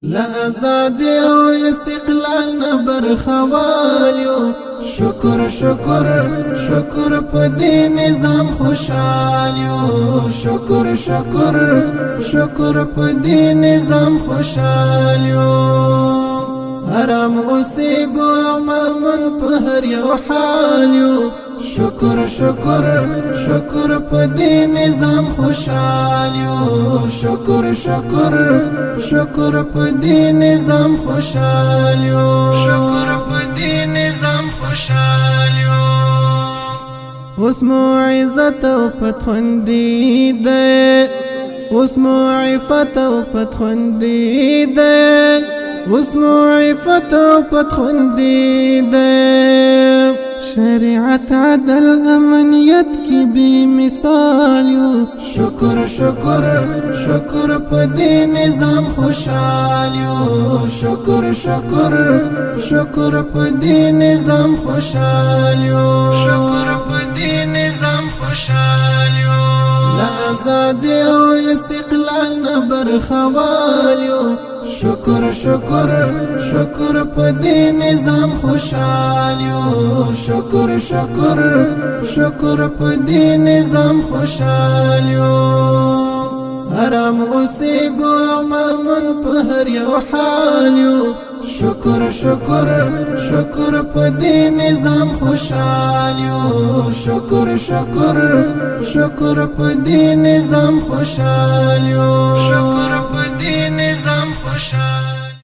لا ازادي او استقلال نبر خوالیو شکر شکر شکر په دې نظام خوشالیو شکر شکر شکر په دې نظام خوشالیو حرام اوسېږو مامون په هر یو حالیو شکر شکر شکر په دې نظام خوشالیو شکر شکر شکر په دې نظام خوشالیو شکر په دې نظام خوشالیو اوس مو عزت او پتخندی ده اوس مو عفت او پتخندی ده اوس مو عفت او پتخندی ده شریعت عدل امنیت کی بی مثال یو شکر شکر شکر په دې نظام خوشحال یو شکر شکر شکر په دې نظام خوشحال یو شکر په دې نظام خوشحال یو لا آزادی او استقلال نبر خوال یو شکر شکر شکر په دې نظام خوشحال یو شکر شکر شکر په دې نظام خوشحال یو حرام اوسېږو مامون په هر یو حال یو شکر شکر شکر په دې نظام خوشحال یو شکر شکر شکر په دې نظام خوشحال یو شکر